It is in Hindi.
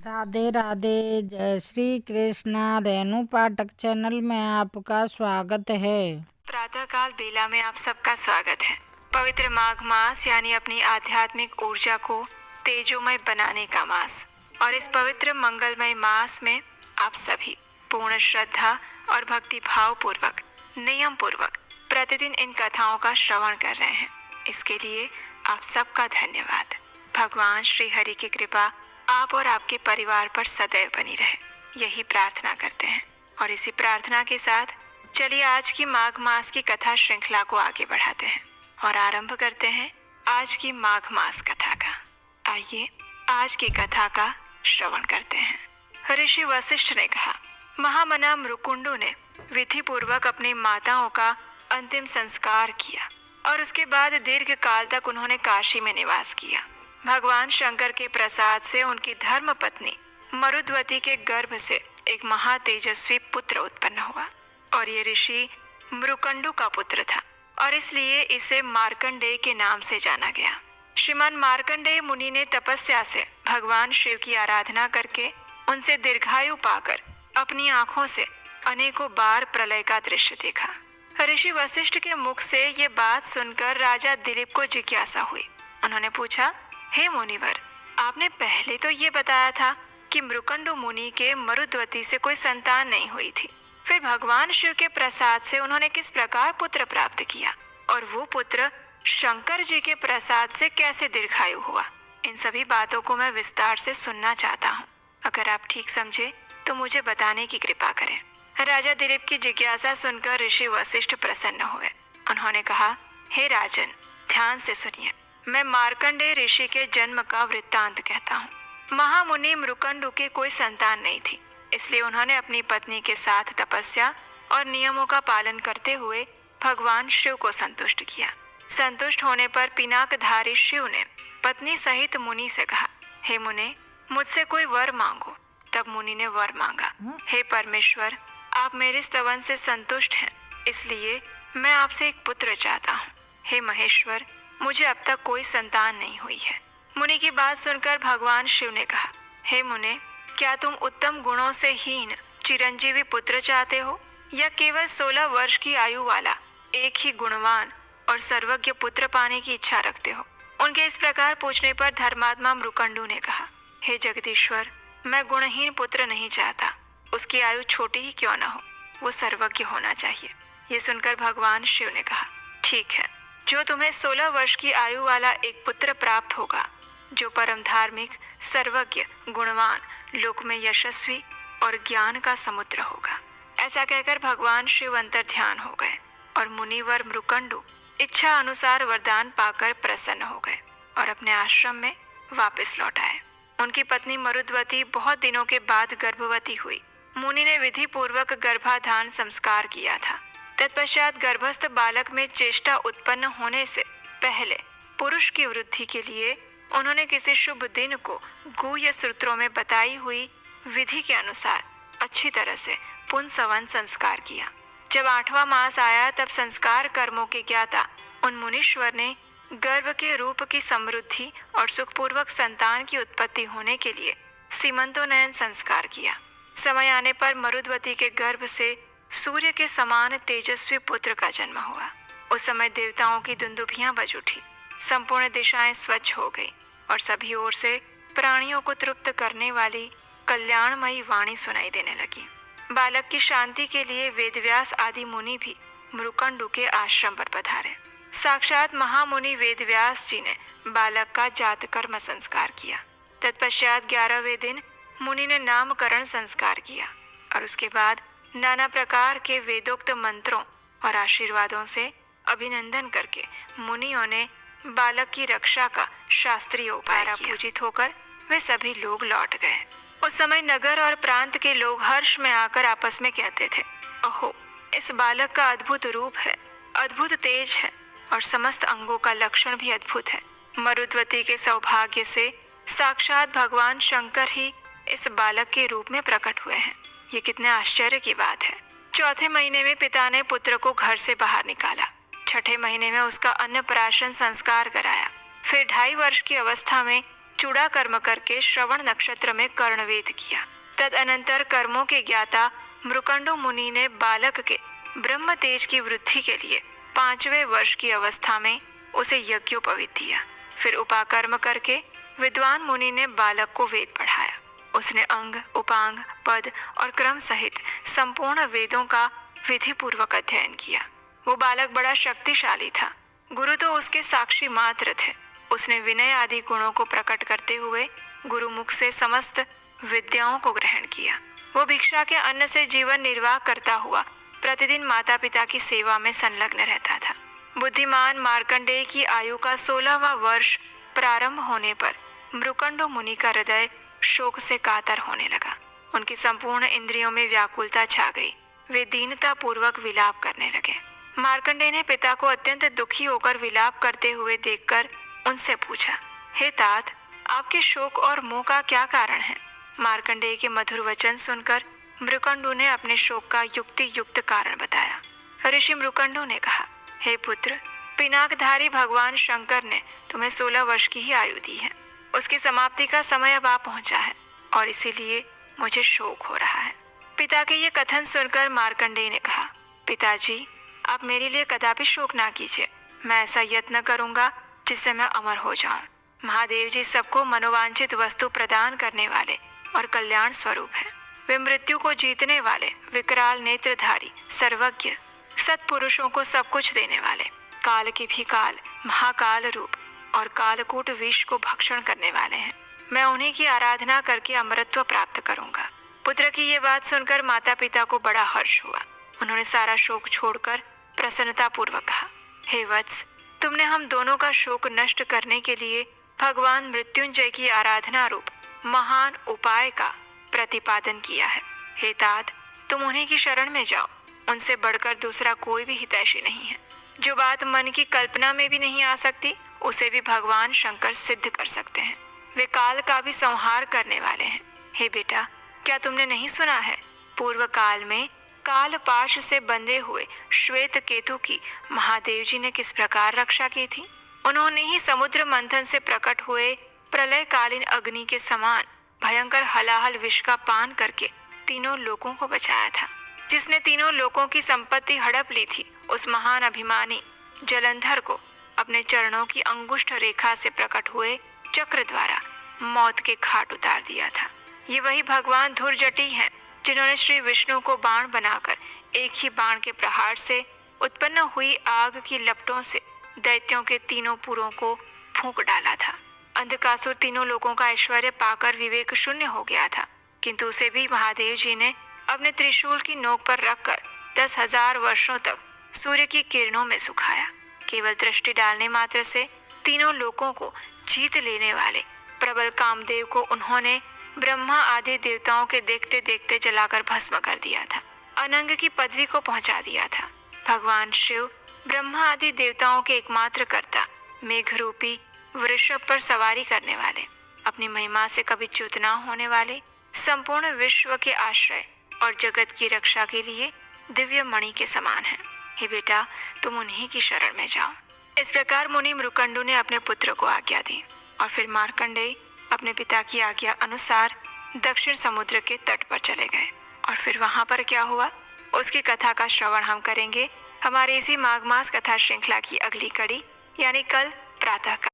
राधे राधे। जय श्री कृष्णा। रेणु पाठक चैनल में आपका स्वागत है। प्रातःकाल बेला में आप सबका स्वागत है। पवित्र माघ मास यानी अपनी आध्यात्मिक ऊर्जा को तेजोमय बनाने का मास, और इस पवित्र मंगलमय मास में आप सभी पूर्ण श्रद्धा और भक्ति भाव पूर्वक, नियम पूर्वक प्रतिदिन इन कथाओं का श्रवण कर रहे हैं। इसके लिए आप सबका धन्यवाद। भगवान श्री हरि की कृपा आप और आपके परिवार पर सदैव बनी रहे, यही प्रार्थना करते हैं। और इसी प्रार्थना के साथ चलिए आज की माघ मास की कथा श्रृंखला को आगे बढ़ाते हैं और आरंभ करते हैं आज की माघ मास कथा का। आइए आज की कथा का श्रवण करते हैं। ऋषि वशिष्ठ ने कहा, महामना मृकुंडु ने विधि पूर्वक अपनी माताओं का अंतिम संस्कार किया और उसके बाद दीर्घ काल तक उन्होंने काशी में निवास किया। भगवान शंकर के प्रसाद से उनकी धर्म पत्नी मरुद्वती के गर्भ से एक महातेजस्वी पुत्र उत्पन्न हुआ और ये ऋषि मृकुंडु का पुत्र था और इसलिए इसे मार्कंडेय के नाम से जाना गया। श्रीमान मार्कंडेय मुनि ने तपस्या से भगवान शिव की आराधना करके उनसे दीर्घायु पाकर अपनी आंखों से अनेकों बार प्रलय का दृश्य देखा। ऋषि वशिष्ठ के मुख से ये बात सुनकर राजा दिलीप को जिज्ञासा हुई। उन्होंने पूछा, हे मुनिवर, आपने पहले तो ये बताया था कि मृकुंडु मुनि के मरुद्वती से कोई संतान नहीं हुई थी, फिर भगवान शिव के प्रसाद से उन्होंने किस प्रकार पुत्र प्राप्त किया और वो पुत्र शंकर जी के प्रसाद से कैसे दीर्घायु हुआ? इन सभी बातों को मैं विस्तार से सुनना चाहता हूँ। अगर आप ठीक समझे तो मुझे बताने की कृपा करें। राजा दिलीप की जिज्ञासा सुनकर ऋषि वशिष्ठ प्रसन्न हुए। उन्होंने कहा, हे राजन, ध्यान से सुनिए। मैं मार्कंडेय ऋषि के जन्म का वृत्तांत कहता हूँ। महामुनि मृकुंडु के कोई संतान नहीं थी, इसलिए उन्होंने अपनी पत्नी के साथ तपस्या और नियमों का पालन करते हुए भगवान शिव को संतुष्ट किया। संतुष्ट होने पर पिनाकधारी शिव ने पत्नी सहित मुनि से कहा, हे मुने, मुझसे कोई वर मांगो। तब मुनि ने वर मांगा, हे परमेश्वर, आप मेरे स्तवन से संतुष्ट हैं, इसलिए मैं आपसे एक पुत्र चाहता हूँ। हे महेश्वर, मुझे अब तक कोई संतान नहीं हुई है। मुनि की बात सुनकर भगवान शिव ने कहा, हे मुने, क्या तुम उत्तम गुणों से हीन चिरंजीवी पुत्र चाहते हो या केवल 16 वर्ष की आयु वाला एक ही गुणवान और सर्वज्ञ पुत्र पाने की इच्छा रखते हो? उनके इस प्रकार पूछने पर धर्मात्मा मृकुंडु ने कहा, हे जगदीश्वर, मैं गुणहीन पुत्र नहीं चाहता। उसकी आयु छोटी ही क्यों न हो, वो सर्वज्ञ होना चाहिए। ये सुनकर भगवान शिव ने कहा, ठीक है, जो तुम्हें 16 वर्ष की आयु वाला एक पुत्र प्राप्त होगा, जो परम धार्मिक, सर्वज्ञ, गुणवान, लोक में यशस्वी और ज्ञान का समुद्र होगा। ऐसा कहकर भगवान शिव अंतर ध्यान हो गए और मुनिवर मृकुंडु इच्छा अनुसार वरदान पाकर प्रसन्न हो गए और अपने आश्रम में वापस लौट आए। उनकी पत्नी मरुद्वती बहुत दिनों के बाद गर्भवती हुई। मुनि ने विधि पूर्वक गर्भाधान संस्कार किया था। तत्पश्चात गर्भस्थ बालक में चेष्टा उत्पन्न होने से पहले पुरुष की वृद्धि के लिए उन्होंने किसी शुभ दिन को गुह्य सूत्रों में बताई हुई विधि के अनुसार अच्छी तरह से पुंसवन संस्कार किया। जब 8वां मास आया तब संस्कार कर्मों के ज्ञाता उन मुनीश्वर ने गर्भ के रूप की समृद्धि और सुखपूर्वक संतान की उत्पत्ति होने के लिए सीमंतोनयन संस्कार किया। समय आने पर मरुद्वती के गर्भ से सूर्य के समान तेजस्वी पुत्र का जन्म हुआ। उस समय देवताओं की दुंदुभियां बज उठी, संपूर्ण दिशाएं स्वच्छ हो गई और सभी ओर से प्राणियों को तृप्त करने वाली कल्याणमयी वाणी सुनाई देने लगी। बालक की शांति के लिए वेदव्यास आदि मुनि भी मृकुंडु के आश्रम पर पधारे। साक्षात महामुनि वेदव्यास जी ने बालक का जातकर्म संस्कार किया। तत्पश्चात 11वें दिन मुनि ने नामकरण संस्कार किया और उसके बाद नाना प्रकार के वेदोक्त मंत्रों और आशीर्वादों से अभिनंदन करके मुनियों ने बालक की रक्षा का शास्त्रीय उपाय किया। पूजित होकर वे सभी लोग लौट गए। उस समय नगर और प्रांत के लोग हर्ष में आकर आपस में कहते थे, अहो, इस बालक का अद्भुत रूप है, अद्भुत तेज है और समस्त अंगों का लक्षण भी अद्भुत है। मरुद्वती के सौभाग्य से साक्षात भगवान शंकर ही इस बालक के रूप में प्रकट हुए हैं। ये कितने आश्चर्य की बात है। 4थे महीने में पिता ने पुत्र को घर से बाहर निकाला। 6ठे महीने में उसका अन्नप्राशन संस्कार कराया। फिर 2.5 वर्ष की अवस्था में चूड़ा कर्म करके श्रवण नक्षत्र में कर्णवेद किया। तदनंतर कर्मों के ज्ञाता मृकंडो मुनि ने बालक के ब्रह्म तेज की वृद्धि के लिए 5वें वर्ष की अवस्था में उसे यज्ञोपवीत दिया। फिर उपाकर्म करके विद्वान मुनि ने बालक को वेद पढ़ाया। उसने अंग, उपांग, पद और क्रम सहित संपूर्ण वेदों का विधि पूर्वक अध्ययन किया। वो बालक बड़ा शक्तिशाली था। गुरु तो उसके साक्षी मात्र थे। उसने विनय आदि गुणों को प्रकट करते हुए गुरुमुख से समस्त विद्याओं को ग्रहण किया। वो भिक्षा के अन्न से जीवन निर्वाह करता हुआ प्रतिदिन माता पिता की सेवा में संलग्न रहता था। बुद्धिमान मार्कंडेय की आयु का 16वां वर्ष प्रारंभ होने पर मृकंडो मुनि का हृदय शोक से कातर होने लगा। उनकी संपूर्ण इंद्रियों में व्याकुलता छा गई। वे दीनता पूर्वक विलाप करने लगे। मार्कंडेय ने पिता को अत्यंत दुखी होकर विलाप करते हुए देखकर उनसे पूछा, हे तात, आपके शोक और मोह का क्या कारण है? मार्कंडेय के मधुर वचन सुनकर मृकंडु ने अपने शोक का युक्ति युक्त कारण बताया। ऋषि मृकंडु ने कहा, हे पुत्र, पिनाकधारी भगवान शंकर ने तुम्हें 16 वर्ष की ही आयु दी है। उसकी समाप्ति का समय अब आ पहुंचा है और इसीलिए मुझे शोक हो रहा है। पिता के ये कथन सुनकर मार्कंडेय ने कहा, पिताजी, आप मेरे लिए कदापि शोक ना कीजिए। मैं ऐसा यत्न करूंगा जिससे मैं अमर हो जाऊं। महादेव जी सबको मनोवांछित वस्तु प्रदान करने वाले और कल्याण स्वरूप हैं। वे मृत्यु को जीतने वाले, विकराल नेत्रधारी, सर्वज्ञ, सत्पुरुषों को सब कुछ देने वाले, काल की भी काल, महाकाल रूप और कालकूट विष को भक्षण करने वाले हैं। मैं उन्हीं की आराधना करके अमरत्व प्राप्त करूंगा। पुत्र की ये बात सुनकर माता पिता को बड़ा हर्ष हुआ। उन्होंने सारा शोक छोड़कर प्रसन्नता पूर्वक कहा, हे वत्स, तुमने हम दोनों का शोक नष्ट करने के लिए भगवान मृत्युंजय की आराधना रूप महान उपाय का प्रतिपादन किया है। हे तात, तुम उन्हीं की शरण में जाओ। उनसे बढ़कर दूसरा कोई भी हितैषी नहीं है। जो बात मन की कल्पना में भी नहीं आ सकती, उसे भी भगवान शंकर सिद्ध कर सकते हैं। वे काल का भी संहार करने वाले हैं। हे बेटा, क्या तुमने नहीं सुना है, पूर्व काल में काल पाश से बंधे हुए श्वेत केतु की महादेव जी ने किस प्रकार रक्षा की थी? उन्होंने ही समुद्र मंथन से प्रकट हुए प्रलयकालीन अग्नि के समान भयंकर हलाहल विष का पान करके तीनों लोकों को बचाया था। जिसने तीनों लोकों की संपत्ति हड़प ली थी, उस महान अभिमानी जलंधर को अपने चरणों की अंगुष्ठ रेखा से प्रकट हुए चक्र द्वारा मौत के घाट उतार दिया था। ये वही भगवान धुर्जटी हैं जिन्होंने श्री विष्णु को बाण बनाकर एक ही बाण के प्रहार से उत्पन्न हुई आग की लपटों से दैत्यों के तीनों पुरों को फूंक डाला था। अंधकासुर तीनों लोगों का ऐश्वर्य पाकर विवेक शून्य हो गया था, किंतु उसे भी महादेव जी ने अपने त्रिशूल की नोक पर रखकर 10,000 वर्षों तक सूर्य की किरणों में सुखाया। केवल दृष्टि डालने मात्र से तीनों लोगों को जीत लेने वाले प्रबल कामदेव को उन्होंने ब्रह्मा आदि देवताओं के देखते देखते जलाकर भस्म कर दिया था। अनंग की पदवी को पहुंचा दिया था। भगवान शिव ब्रह्मा आदि देवताओं के एकमात्र कर्ता, मेघरूपी वृषभ पर सवारी करने वाले, अपनी महिमा से कभी च्युत न होने वाले, संपूर्ण विश्व के आश्रय और जगत की रक्षा के लिए दिव्य मणि के समान है। हे बेटा, तुम उन्हीं की शरण में जाओ। इस प्रकार मुनि मृकंडु ने अपने पुत्र को आज्ञा दी और फिर मार्कंडेय अपने पिता की आज्ञा अनुसार दक्षिण समुद्र के तट पर चले गए। और फिर वहां पर क्या हुआ, उसकी कथा का श्रवण हम करेंगे हमारे इसी माघ मास कथा श्रृंखला की अगली कड़ी, यानी कल प्रातः काल।